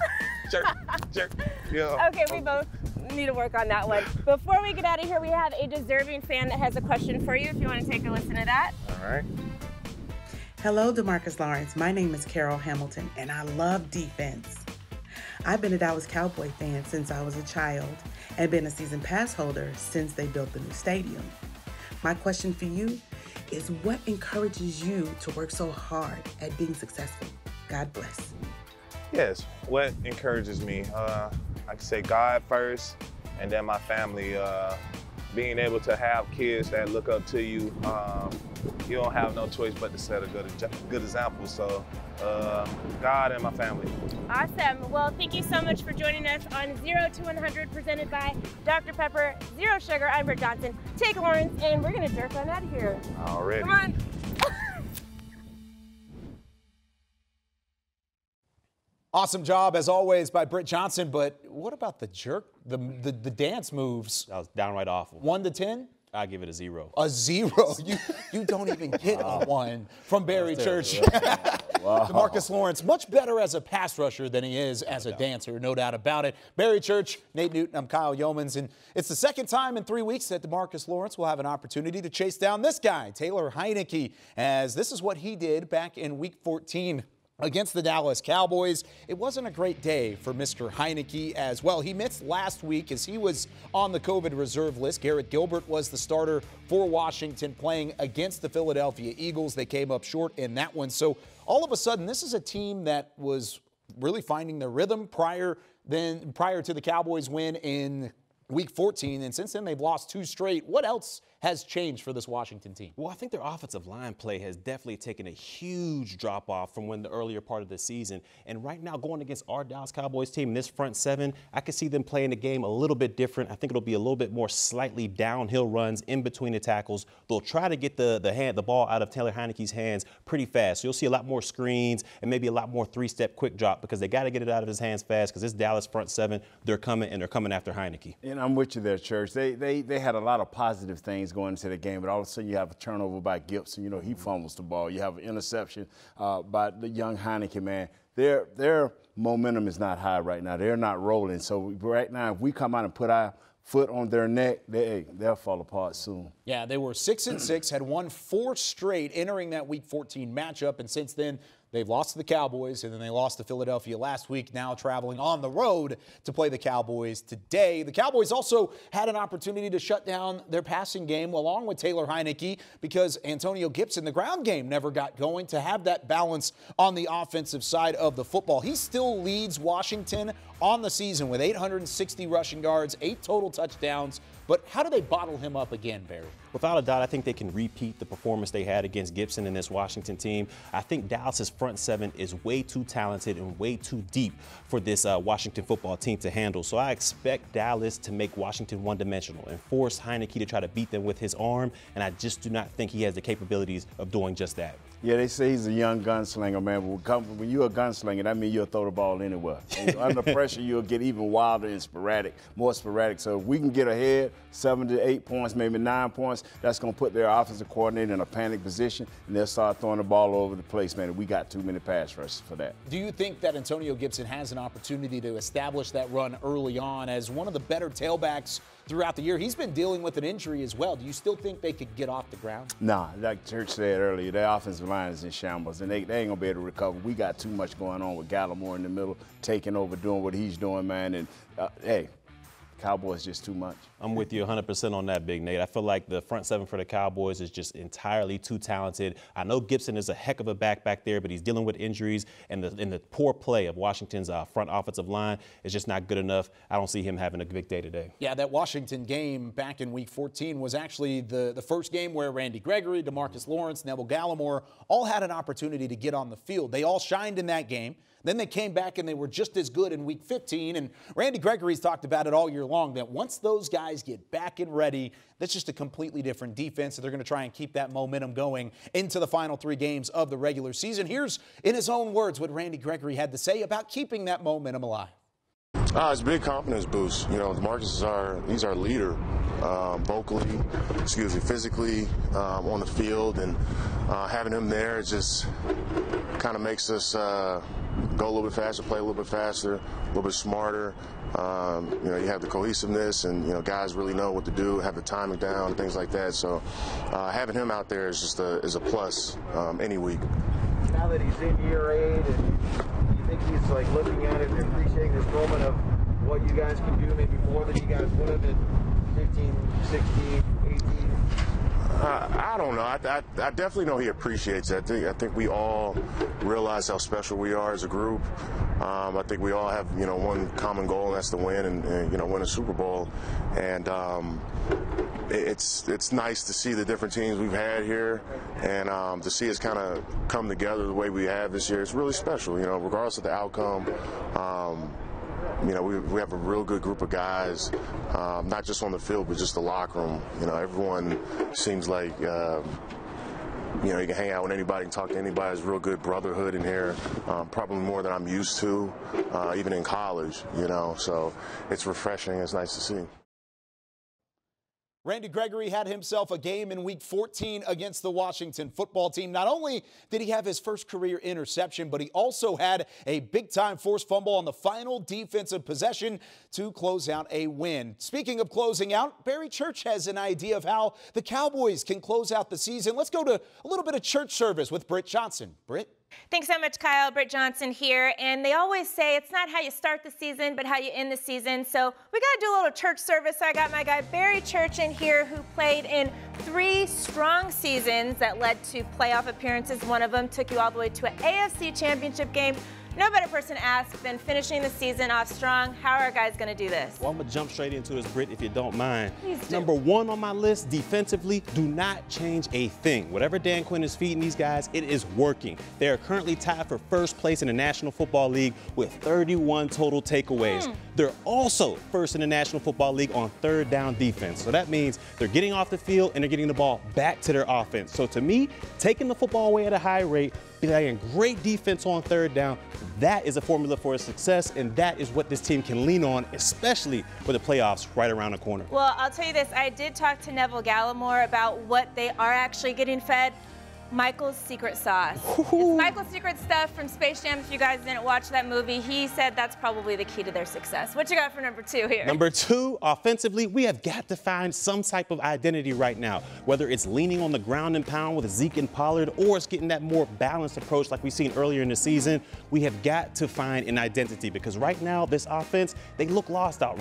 jerk, jerk. Yeah. Okay, we both need to work on that one. Before we get out of here, we have a deserving fan that has a question for you if you want to take a listen to that. All right. Hello, DeMarcus Lawrence. My name is Carol Hamilton, and I love defense. I've been a Dallas Cowboy fan since I was a child and been a season pass holder since they built the new stadium. My question for you is what encourages you to work so hard at being successful? God bless. Yes, what encourages me? I can say God first, and then my family. Being able to have kids that look up to you, you don't have no choice but to set a good example. So, God and my family. Awesome. Well, thank you so much for joining us on 0 to 100, presented by Dr. Pepper, Zero Sugar. I'm Britt Johnson. Take Lawrence, and we're going to jerk on out of here. Already. Come on. Awesome job, as always, by Britt Johnson. But what about the jerk, the dance moves? That was downright awful. 1 to 10? I give it a 0. A 0? You don't even get a 1 from Barry Church. Wow. DeMarcus Lawrence, much better as a pass rusher than he is as a dancer, no doubt about it. Barry Church, Nate Newton, I'm Kyle Yeomans, and it's the second time in 3 weeks that DeMarcus Lawrence will have an opportunity to chase down this guy, Taylor Heinicke, as this is what he did back in Week 14. Against the Dallas Cowboys. It wasn't a great day for Mr. Heinicke as well. He missed last week as he was on the COVID reserve list. Garrett Gilbert was the starter for Washington playing against the Philadelphia Eagles. They came up short in that one. So all of a sudden, this is a team that was really finding their rhythm prior to the Cowboys win in Week 14, and since then they've lost 2 straight. What else has changed for this Washington team? Well, I think their offensive line play has definitely taken a huge drop off from the earlier part of the season. And right now, going against our Dallas Cowboys team, this front seven, I can see them playing the game a little bit different. I think it'll be a little bit more slightly downhill runs in between the tackles. They'll try to get the ball out of Taylor Heinicke's hands pretty fast. So you'll see a lot more screens and maybe a lot more 3-step quick drop because they got to get it out of his hands fast because this Dallas front seven, they're coming after Heinicke. And I'm with you there, Church. They had a lot of positive things going into the game, but all of a sudden you have a turnover by Gibson. You know, he fumbles the ball. You have an interception by the young Heinicke, man. Their momentum is not high right now. They're not rolling. So right now, if we come out and put our foot on their neck, they'll fall apart soon. Yeah, they were 6-6, had won 4 straight entering that Week 14 matchup, and since then, they've lost to the Cowboys, and then they lost to Philadelphia last week, now traveling on the road to play the Cowboys today. The Cowboys also had an opportunity to shut down their passing game along with Taylor Heinicke because Antonio Gibson, the ground game, never got going to have that balance on the offensive side of the football. He still leads Washington on the season with 860 rushing yards, 8 total touchdowns. But how do they bottle him up again, Barry? Without a doubt, I think they can repeat the performance they had against Gibson in this Washington team. I think Dallas's front seven is way too talented and way too deep for this Washington football team to handle. So I expect Dallas to make Washington one-dimensional and force Heinicke to try to beat them with his arm, and I just do not think he has the capabilities of doing just that. Yeah, they say he's a young gunslinger, man. When you're a gunslinger, that means you'll throw the ball anywhere. And under pressure, you'll get even wilder and more sporadic. So if we can get ahead, 7 to 8 points, maybe 9 points, that's going to put their offensive coordinator in a panic position, and they'll start throwing the ball all over the place, man. We got too many pass rushes for that. Do you think that Antonio Gibson has an opportunity to establish that run early on as one of the better tailbacks throughout the year? He's been dealing with an injury as well. Do you still think they could get off the ground? Nah, like Church said earlier, their offensive line is in shambles, and they ain't going to be able to recover. We got too much going on with Gallimore in the middle, taking over, doing what he's doing, man. And, hey, Cowboys just too much. I'm with you 100% on that, Big Nate. I feel like the front seven for the Cowboys is just entirely too talented. I know Gibson is a heck of a back there, but he's dealing with injuries, and the poor play of Washington's front offensive line is just not good enough. I don't see him having a big day today. Yeah, that Washington game back in Week 14 was actually the first game where Randy Gregory, DeMarcus Lawrence, Neville Gallimore all had an opportunity to get on the field. They all shined in that game. Then they came back and they were just as good in Week 15. And Randy Gregory's talked about it all year long, that once those guys get back and ready, that's just a completely different defense. So they're going to try and keep that momentum going into the final 3 games of the regular season. Here's, in his own words, what Randy Gregory had to say about keeping that momentum alive. It's a big confidence boost. You know, DeMarcus he's our leader, physically on the field, and having him there just kind of makes us go a little bit faster, play a little bit faster, a little bit smarter. You know, you have the cohesiveness, and you know, guys really know what to do, have the timing down, things like that. So having him out there is just a plus any week. Now that he's in year 8, and you think he's like looking at it and appreciating this moment of what you guys can do, maybe more than you guys would have in 15, 16, 18? I don't know. I definitely know he appreciates it. I think we all realize how special we are as a group. I think we all have, one common goal, and that's to win and win a Super Bowl. And it's nice to see the different teams we've had here, and to see us kind of come together the way we have this year. It's really special, regardless of the outcome. We have a real good group of guys, not just on the field, but just the locker room. Everyone seems like, you can hang out with anybody and talk to anybody. There's real good brotherhood in here, probably more than I'm used to, even in college, So it's refreshing. It's nice to see. Randy Gregory had himself a game in Week 14 against the Washington football team. Not only did he have his first career interception, but he also had a big-time forced fumble on the final defensive possession to close out a win. Speaking of closing out, Barry Church has an idea of how the Cowboys can close out the season. Let's go to a little bit of church service with Britt Johnson. Britt? Thanks so much, Kyle. Britt Johnson here. And they always say it's not how you start the season, but how you end the season. So we got to do a little church service. I got my guy Barry Church in here, who played in 3 strong seasons that led to playoff appearances. One of them took you all the way to an AFC championship game. No better person to ask than finishing the season off strong. How are our guys going to do this? Well, I'm going to jump straight into this, Britt, if you don't mind. Please do. Number 1 on my list, defensively, do not change a thing. Whatever Dan Quinn is feeding these guys, it is working. They are currently tied for first place in the National Football League with 31 total takeaways. They're also first in the National Football League on third down defense. So that means they're getting off the field and they're getting the ball back to their offense. So to me, taking the football away at a high rate, playing great defense on third down, that is a formula for success, and that is what this team can lean on, especially with the playoffs right around the corner. Well, I'll tell you this. I did talk to Neville Gallimore about what they are actually getting fed. Michael's secret sauce. It's Michael's secret stuff from Space Jam. If you guys didn't watch that movie, he said that's probably the key to their success. What you got for number 2 here? Number 2, offensively, we have got to find some type of identity right now, whether it's leaning on the ground and pound with Zeke and Pollard, or it's getting that more balanced approach like we've seen earlier in the season. We have got to find an identity, because right now, this offense, they look lost out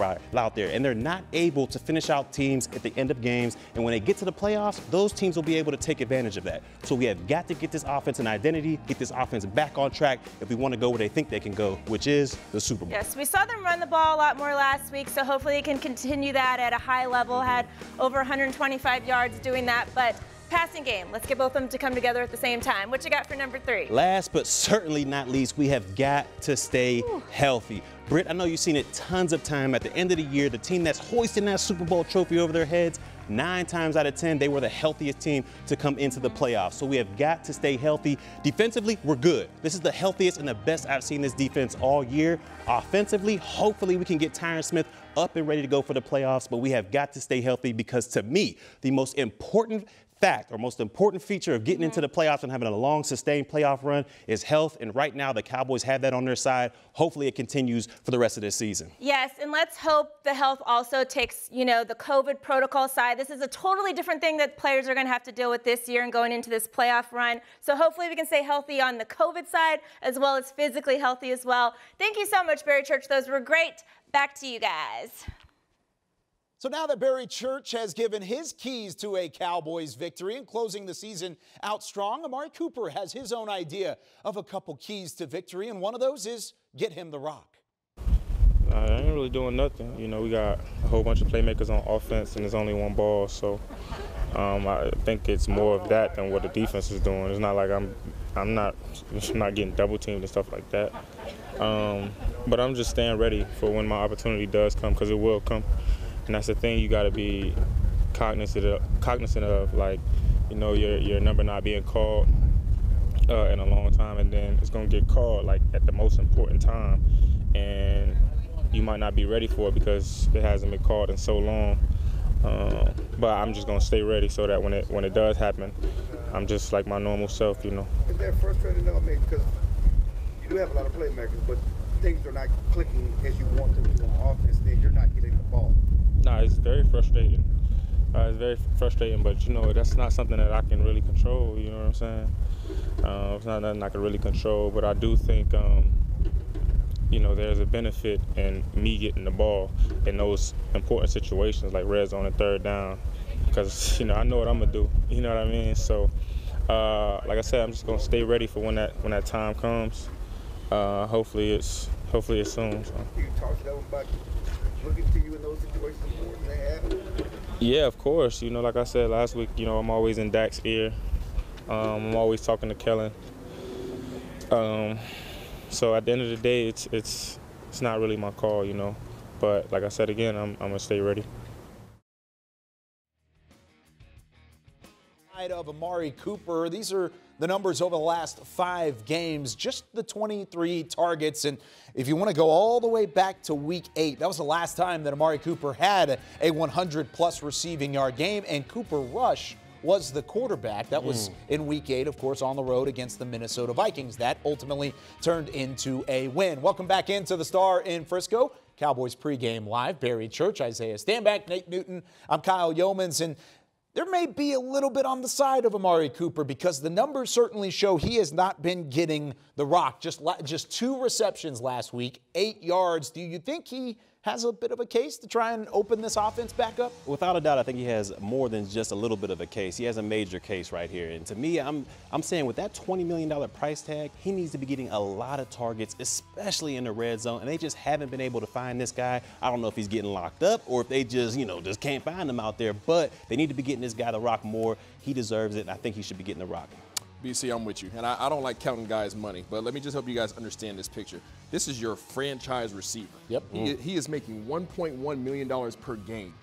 there, and they're not able to finish out teams at the end of games. And when they get to the playoffs, those teams will be able to take advantage of that. So we have got to get this offense an identity, get this offense back on track if we want to go where they think they can go, which is the Super Bowl. Yes, we saw them run the ball a lot more last week, so hopefully they can continue that at a high level. Had over 125 yards doing that, but passing game, let's get both of them to come together at the same time. What you got for number 3? Last but certainly not least, we have got to stay healthy. Britt, I know you've seen it tons of time. At the end of the year, the team that's hoisting that Super Bowl trophy over their heads, 9 times out of 10, they were the healthiest team to come into the playoffs. So we have got to stay healthy. Defensively, we're good. This is the healthiest and the best I've seen this defense all year. Offensively, hopefully we can get Tyron Smith up and ready to go for the playoffs, but we have got to stay healthy, because to me, the most important fact or most important feature of getting into the playoffs and having a long, sustained playoff run is health. And right now, the Cowboys have that on their side. Hopefully, it continues for the rest of this season. Yes, and let's hope the health also takes, the COVID protocol side. This is a totally different thing that players are going to have to deal with this year and going into this playoff run. So hopefully, we can stay healthy on the COVID side as well as physically healthy as well. Thank you so much, Barry Church. Those were great. Back to you guys. So now that Barry Church has given his keys to a Cowboys victory and closing the season out strong, Amari Cooper has his own idea of a couple keys to victory, and one of those is get him the rock. I ain't really doing nothing. We got a whole bunch of playmakers on offense, and there's only one ball. So I think it's more of that than what the defense is doing. It's not like I'm not getting double teamed and stuff like that. But I'm just staying ready for when my opportunity does come, because it will come. And that's the thing you got to be cognizant of, like, your number not being called in a long time, and then it's going to get called, like, at the most important time. And you might not be ready for it because it hasn't been called in so long. But I'm just going to stay ready so that when it does happen, I'm just like my normal self, Is that frustrating, though? I mean, because you do have a lot of playmakers, but things are not clicking as you want them to on offense, then you're not getting the ball. No, it's very frustrating. It's very frustrating, but that's not something that I can really control. You know what I'm saying? It's not nothing I can really control, but I do think, there's a benefit in me getting the ball in those important situations like red zone and third down, because I know what I'm gonna do. You know what I mean? So, like I said, I'm just gonna stay ready for when that time comes. Hopefully it's soon. So. You talk to them about looking to you in those situations more than they have? Yeah, of course. You know, like I said last week, you know, I'm always in Dak's ear. I'm always talking to Kellen. So at the end of the day, it's not really my call, you know. But like I said again, I'm gonna stay ready. Of Amari Cooper. These are the numbers over the last 5 games, just the 23 targets. And if you want to go all the way back to week 8, that was the last time that Amari Cooper had a 100-plus receiving yard game. And Cooper Rush was the quarterback. That was in week 8, of course, on the road against the Minnesota Vikings. That ultimately turned into a win. Welcome back into the Star in Frisco. Cowboys pregame live. Barry Church, Isaiah Stanback, Nate Newton. I'm Kyle Yeomans. And there may be a little bit on the side of Amari Cooper because the numbers certainly show he has not been getting the rock. Just 2 receptions last week, 8 yards. Do you think he has a bit of a case to try and open this offense back up? Without a doubt, I think he has more than just a little bit of a case. He has a major case right here. And to me, I'm saying with that $20 million price tag, he needs to be getting a lot of targets, especially in the red zone. And they just haven't been able to find this guy. I don't know if he's getting locked up or if they just, just can't find him out there. But they need to be getting this guy the rock more. He deserves it, and I think he should be getting the rock. BC, I'm with you. And I don't like counting guys' money, but let me just help you guys understand this picture. This is your franchise receiver. Yep. He is making $1.1 million per game.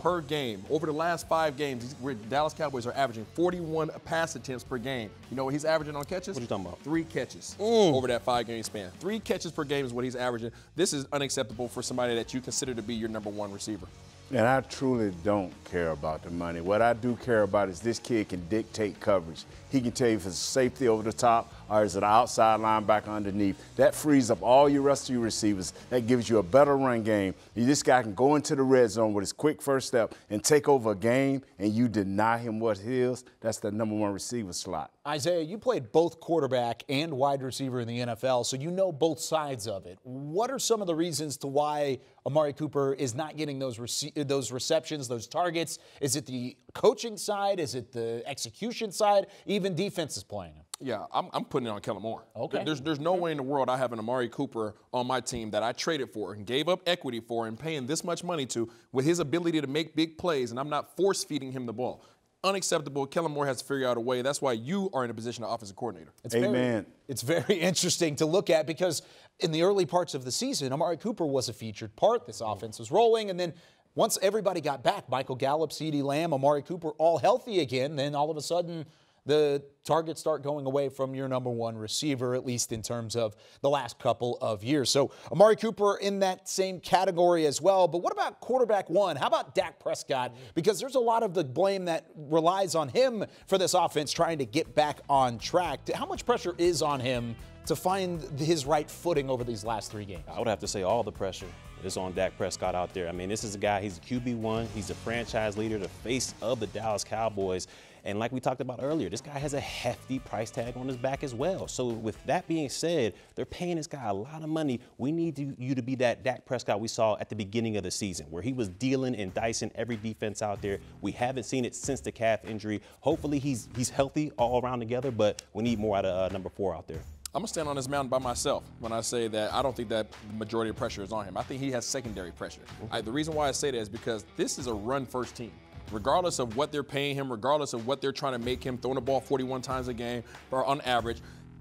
Per game. Over the last 5 games, where Dallas Cowboys are averaging 41 pass attempts per game. You know what he's averaging on catches? What are you talking about? 3 catches over that 5-game span. 3 catches per game is what he's averaging. This is unacceptable for somebody that you consider to be your #1 receiver. And I truly don't care about the money. What I do care about is this kid can dictate coverage. He can tell you if it's safety over the top or is it an outside linebacker underneath. That frees up all your rest of your receivers. That gives you a better run game. This guy can go into the red zone with his quick first step and take over a game, and you deny him what he is. That's the #1 receiver slot. Isaiah, you played both quarterback and wide receiver in the NFL, so you know both sides of it. What are some of the reasons to why Amari Cooper is not getting those receptions, those targets? Is it the coaching side? Is it the execution side? Even defense is playing him. Yeah, I'm putting it on Kellen Moore. Okay. There's no way in the world I have an Amari Cooper on my team that I traded for and gave up equity for and paying this much money to with his ability to make big plays, and I'm not force-feeding him the ball. Unacceptable. Kellen Moore has to figure out a way. That's why you are in a position of offensive coordinator. Amen. It's very interesting to look at because in the early parts of the season, Amari Cooper was a featured part. This offense was rolling, and then once everybody got back, Michael Gallup, CeeDee Lamb, Amari Cooper, all healthy again, then all of a sudden the targets start going away from your #1 receiver, at least in terms of the last couple of years. So Amari Cooper in that same category as well. But what about quarterback 1? How about Dak Prescott? Because there's a lot of the blame that relies on him for this offense trying to get back on track. How much pressure is on him to find his right footing over these last 3 games? I would have to say all the pressure is on Dak Prescott out there. I mean, this is a guy, he's a QB1, he's a franchise leader, the face of the Dallas Cowboys. And like we talked about earlier, this guy has a hefty price tag on his back as well. So with that being said, they're paying this guy a lot of money. We need you to be that Dak Prescott we saw at the beginning of the season, where he was dealing and dicing every defense out there. We haven't seen it since the calf injury. Hopefully he's healthy all around together, but we need more out of #4 out there. I'm going to stand on this mountain by myself when I say that I don't think that the majority of pressure is on him. I think he has secondary pressure. The reason why I say that is because this is a run-first team. Regardless of what they're paying him, regardless of what they're trying to make him, throwing the ball 41 times a game or on average,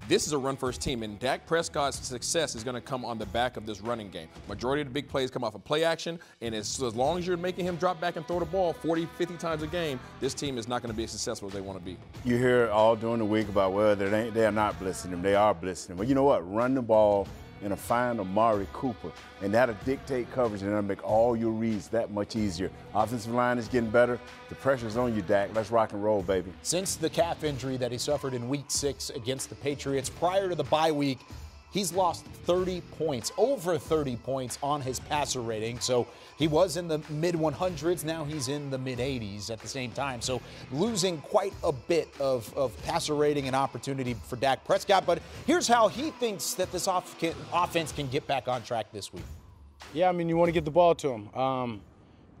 this is a run-first team, and Dak Prescott's success is going to come on the back of this running game. Majority of the big plays come off of play action, and as long as you're making him drop back and throw the ball 40, 50 times a game, this team is not going to be as successful as they want to be. You hear all during the week about, well, they are not blitzing him. They are blitzing him. Well, you know what? Run the ball and find Amari Cooper, and that'll dictate coverage, and that'll make all your reads that much easier. Offensive line is getting better. The pressure's on you, Dak. Let's rock and roll, baby. Since the calf injury that he suffered in Week 6 against the Patriots prior to the bye week, he's lost 30 points, over 30 points on his passer rating. So he was in the mid-100s. Now he's in the mid-80s at the same time. So losing quite a bit of passer rating and opportunity for Dak Prescott. But here's how he thinks that this offense can get back on track this week. Yeah, I mean, you want to get the ball to him.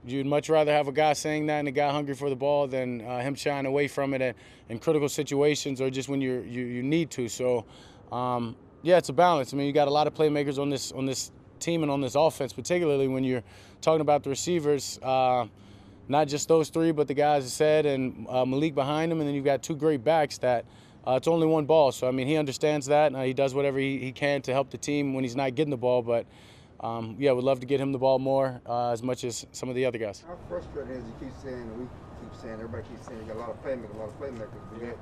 you'd much rather have a guy saying that and a guy hungry for the ball than him shying away from it in critical situations or just when you need to. So, yeah, it's a balance. I mean, you got a lot of playmakers on this team and on this offense, particularly when you're talking about the receivers. Not just those three, but the guys I said, and Malik behind him, and then you've got two great backs that it's only one ball. So, I mean, he understands that, and he does whatever he can to help the team when he's not getting the ball. But, yeah, we'd love to get him the ball more as much as some of the other guys. How frustrating is you keep saying, and we keep saying, everybody keeps saying you got a lot of playmakers, but yet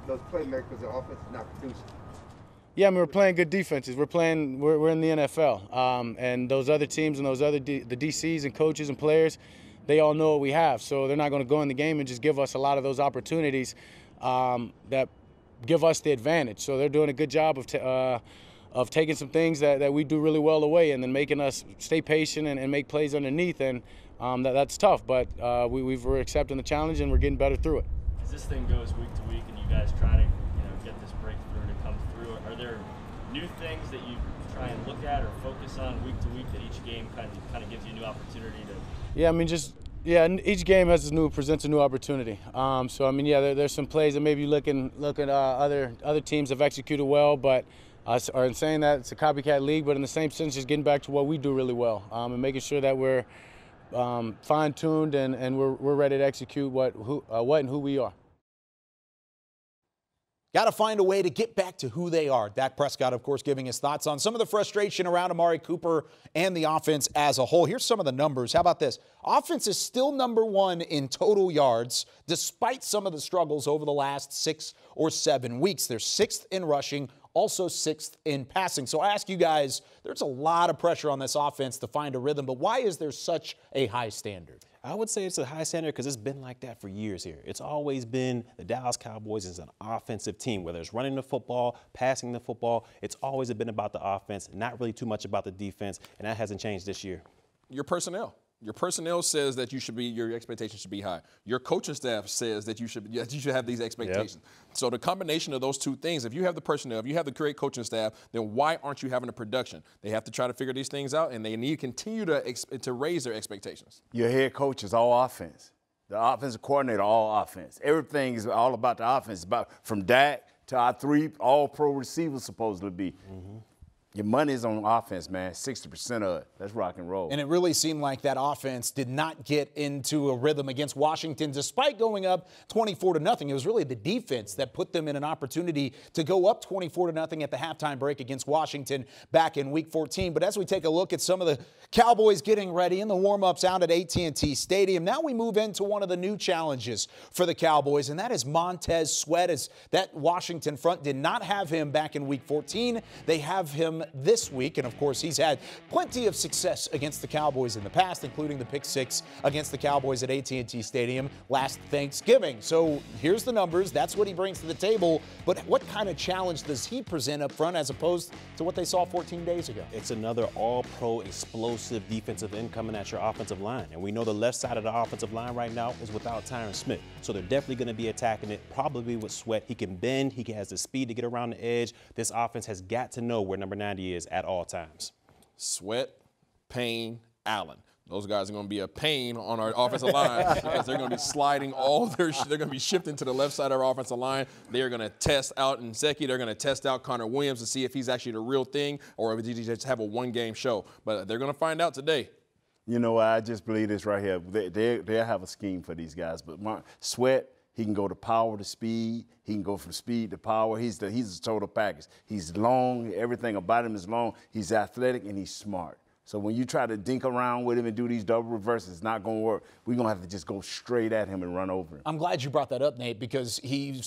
those playmakers, the offense is not producing. Yeah, I mean, we're playing good defenses. We're in the NFL, and those other teams and those other the DCs and coaches and players, they all know what we have. So they're not going to go in the game and just give us a lot of those opportunities that give us the advantage. So they're doing a good job of taking some things that we do really well away and then making us stay patient and make plays underneath. And that's tough, but we're accepting the challenge and we're getting better through it. As this thing goes week to week and you guys try to get this breakthrough to come through, are there new things that you try and look at or focus on week to week that each game kind of gives you a new opportunity to? Yeah, I mean, each game presents a new opportunity. So I mean, yeah, there's some plays that maybe you look at other teams have executed well, but or in saying that it's a copycat league, but in the same sense, just getting back to what we do really well and making sure that we're fine-tuned and we're ready to execute what and who we are. Got to find a way to get back to who they are. Dak Prescott, of course, giving his thoughts on some of the frustration around Amari Cooper and the offense as a whole. Here's some of the numbers. How about this? Offense is still #1 in total yards, despite some of the struggles over the last 6 or 7 weeks. They're 6th in rushing, also 6th in passing. So I ask you guys, there's a lot of pressure on this offense to find a rhythm, but why is there such a high standard? I would say it's a high standard because it's been like that for years here. It's always been the Dallas Cowboys is an offensive team, whether it's running the football, passing the football. It's always been about the offense, not really too much about the defense, and that hasn't changed this year. Your personnel. Your personnel says that your expectations should be high. Your coaching staff says that you should have these expectations. Yep. So the combination of those two things, if you have the personnel, if you have the great coaching staff, then why aren't you having the production? They have to try to figure these things out, and they need to continue to raise their expectations. Your head coach is all offense. The offensive coordinator, all offense. Everything is all about the offense. About from Dak to our 3 all-pro receivers supposed to be. Mm-hmm. Your money is on offense, man. 60% of it. Let's rock and roll. And it really seemed like that offense did not get into a rhythm against Washington, despite going up 24-0. It was really the defense that put them in an opportunity to go up 24-0 at the halftime break against Washington back in Week 14. But as we take a look at some of the Cowboys getting ready in the warm-ups out at AT&T Stadium, now we move into one of the new challenges for the Cowboys, and that is Montez Sweat. As that Washington front did not have him back in Week 14. They have him this week, and of course he's had plenty of success against the Cowboys in the past, including the pick 6 against the Cowboys at AT&T Stadium last Thanksgiving. So here's the numbers. That's what he brings to the table. But what kind of challenge does he present up front as opposed to what they saw 14 days ago? It's another all-pro explosive defensive end coming at your offensive line. And we know the left side of the offensive line right now is without Tyron Smith. So they're definitely going to be attacking it, probably with Sweat. He can bend. He has the speed to get around the edge. This offense has got to know where number 90 is at all times. Sweat, Payne, Allen. Those guys are going to be a pain on our offensive line because they're going to be sliding they're going to be shifting to the left side of our offensive line. They're going to test out Nzeki. They're going to test out Conor Williams to see if he's actually the real thing or if he just have a one-game show. But they're going to find out today. You know, I just believe this right here. They'll have a scheme for these guys. But Sweat, he can go to power to speed. He can go from speed to power. He's a total package. He's long. Everything about him is long. He's athletic, and he's smart. So when you try to dink around with him and do these double reverses, it's not going to work. We're going to have to just go straight at him and run over him. I'm glad you brought that up, Nate, because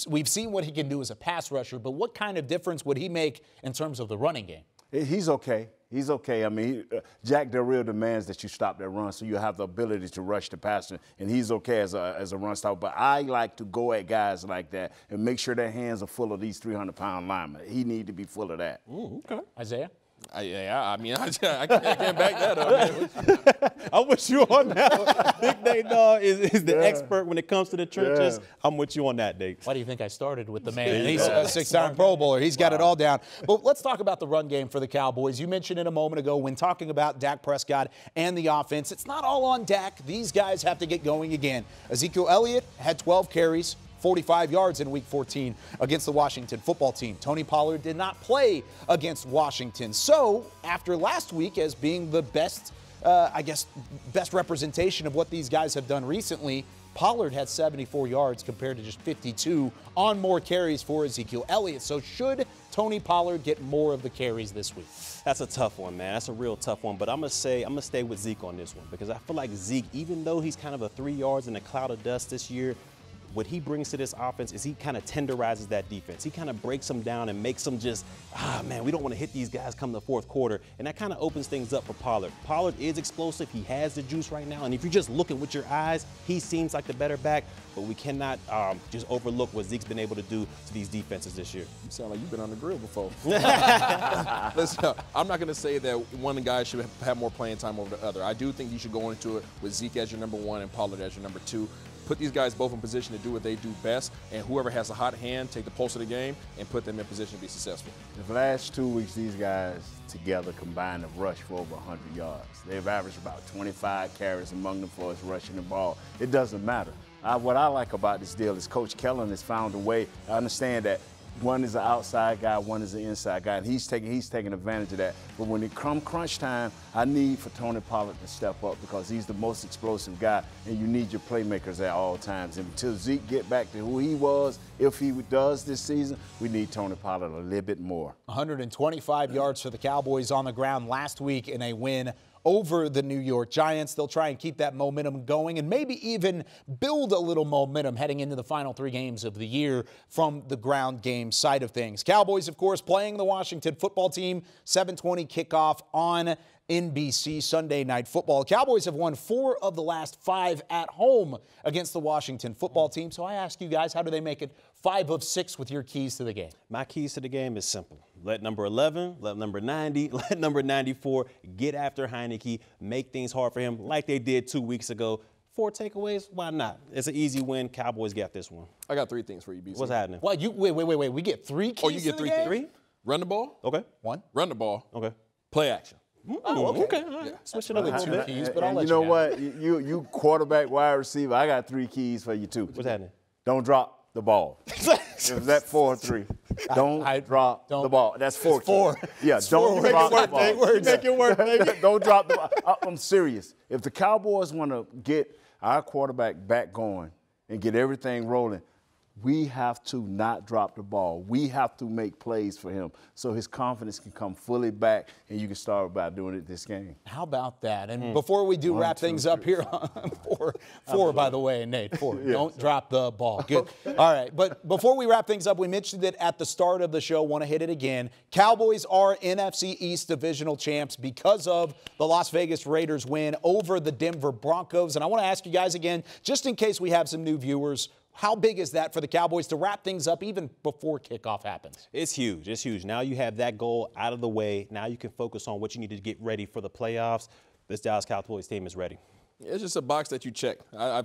we've seen what he can do as a pass rusher, but what kind of difference would he make in terms of the running game? He's okay. He's okay. I mean, Jack Del Rio demands that you stop that run so you have the ability to rush the passer, and he's okay as a run stopper. But I like to go at guys like that and make sure their hands are full of these 300-pound linemen. He need to be full of that. Ooh, okay. Isaiah? I can't back that up. I'm with you on that. Big Nate Dog is the expert when it comes to the trenches. Yeah. I'm with you on that, Nate. Why do you think I started with the man? He's a 6-time Pro Bowler. He's got it all down. But let's talk about the run game for the Cowboys. You mentioned it a moment ago when talking about Dak Prescott and the offense. It's not all on Dak. These guys have to get going again. Ezekiel Elliott had 12 carries, 45 yards in Week 14 against the Washington football team. Tony Pollard did not play against Washington. So after last week as being the best, best representation of what these guys have done recently, Pollard had 74 yards compared to just 52 on more carries for Ezekiel Elliott. So should Tony Pollard get more of the carries this week? That's a tough one, man. That's a real tough one. But I'm going to stay with Zeke on this one because I feel like Zeke, even though he's kind of a 3 yards in a cloud of dust this year, what he brings to this offense is he kind of tenderizes that defense. He kind of breaks them down and makes them just, man, we don't want to hit these guys come the fourth quarter. And that kind of opens things up for Pollard. Pollard is explosive. He has the juice right now. And if you're just looking with your eyes, he seems like the better back. But we cannot just overlook what Zeke's been able to do to these defenses this year. You sound like you've been on the grill before. Listen, I'm not going to say that one guy should have more playing time over the other. I do think you should go into it with Zeke as your number 1 and Pollard as your number 2. Put these guys both in position to do what they do best, and whoever has a hot hand, take the pulse of the game and put them in position to be successful. The last 2 weeks, these guys together combined have rushed for over 100 yards. They've averaged about 25 carries among them for us rushing the ball. It doesn't matter. What I like about this deal is Coach Kellen has found a way. I understand that one is an outside guy, one is an inside guy, and he's taking advantage of that. But when it comes crunch time, I need for Tony Pollard to step up because he's the most explosive guy, and you need your playmakers at all times. And until Zeke get back to who he was, if he does this season, we need Tony Pollard a little bit more. 125 yards for the Cowboys on the ground last week in a win over the New York Giants. They'll try and keep that momentum going and maybe even build a little momentum heading into the final 3 games of the year from the ground game side of things. Cowboys, of course, playing the Washington football team. 7:20 kickoff on NBC Sunday Night Football. Cowboys have won 4 of the last 5 at home against the Washington football team. So I ask you guys, how do they make it 5 of 6 with your keys to the game? My keys to the game is simple. Let number 11, let number 90, let number 94 get after Heineke, make things hard for him like they did 2 weeks ago. 4 takeaways, why not? It's an easy win. Cowboys got this one. I got 3 things for you, BC. What's happening? Well, wait. We get 3 keys. Oh, you get 3 things. 3? Run the ball. Okay. 1. Run the ball. Okay. Play action. Okay. All right. Yeah. Switch it up a 2 keys, but I'll let you know what? You quarterback, wide receiver, I got 3 keys for you, too. What's happening? Don't drop the ball. Is that 4 or 3? Don't drop the ball. That's 4. Yeah, don't drop the ball. Make it work, baby. Don't drop the ball. I'm serious. If the Cowboys want to get our quarterback back going and get everything rolling, we have to not drop the ball. We have to make plays for him so his confidence can come fully back and you can start by doing it this game. How about that? And before we do wrap things up here on 4, by the way, Nate, 4. Yeah. Don't drop the ball. Good. All right. But before we wrap things up, we mentioned it at the start of the show. Want to hit it again. Cowboys are NFC East divisional champs because of the Las Vegas Raiders win over the Denver Broncos. And I want to ask you guys again, just in case we have some new viewers, how big is that for the Cowboys to wrap things up even before kickoff happens? It's huge. It's huge. Now you have that goal out of the way. Now you can focus on what you need to get ready for the playoffs. This Dallas Cowboys team is ready. It's just a box that you check.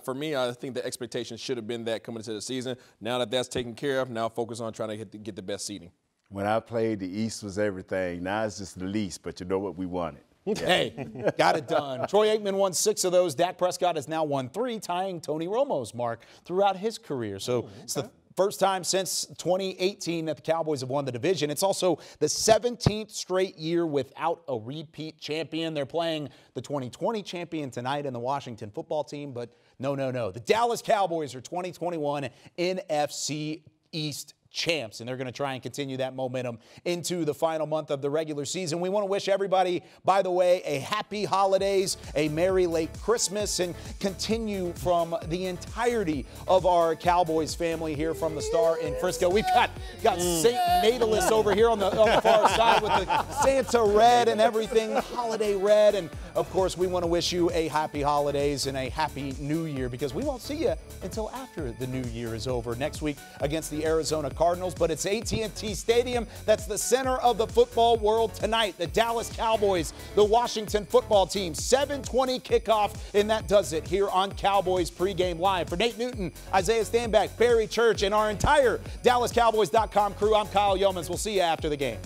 For me, I think the expectation should have been that coming into the season. Now that that's taken care of, now focus on trying to get the best seeding. When I played, the East was everything. Now it's just the least, but you know what? We won it. Hey, got it done. Troy Aikman won 6 of those. Dak Prescott has now won 3, tying Tony Romo's mark throughout his career. So it's the first time since 2018 that the Cowboys have won the division. It's also the 17th straight year without a repeat champion. They're playing the 2020 champion tonight in the Washington football team, but no. The Dallas Cowboys are 2021 NFC East champs, and they're going to try and continue that momentum into the final month of the regular season. We want to wish everybody, by the way, a happy holidays, a merry late Christmas, and continue from the entirety of our Cowboys family here from the Star in Frisco. We've got St. Natalis over here on the far side with the Santa red and everything, holiday red, and of course we want to wish you a happy holidays and a happy new year because we won't see you until after the new year is over. Next week against the Arizona Cardinals, but it's AT&T Stadium that's the center of the football world tonight. The Dallas Cowboys, the Washington football team, 7:20 kickoff, and that does it here on Cowboys Pregame Live. For Nate Newton, Isaiah Stanback, Barry Church, and our entire DallasCowboys.com crew, I'm Kyle Yeomans. We'll see you after the game.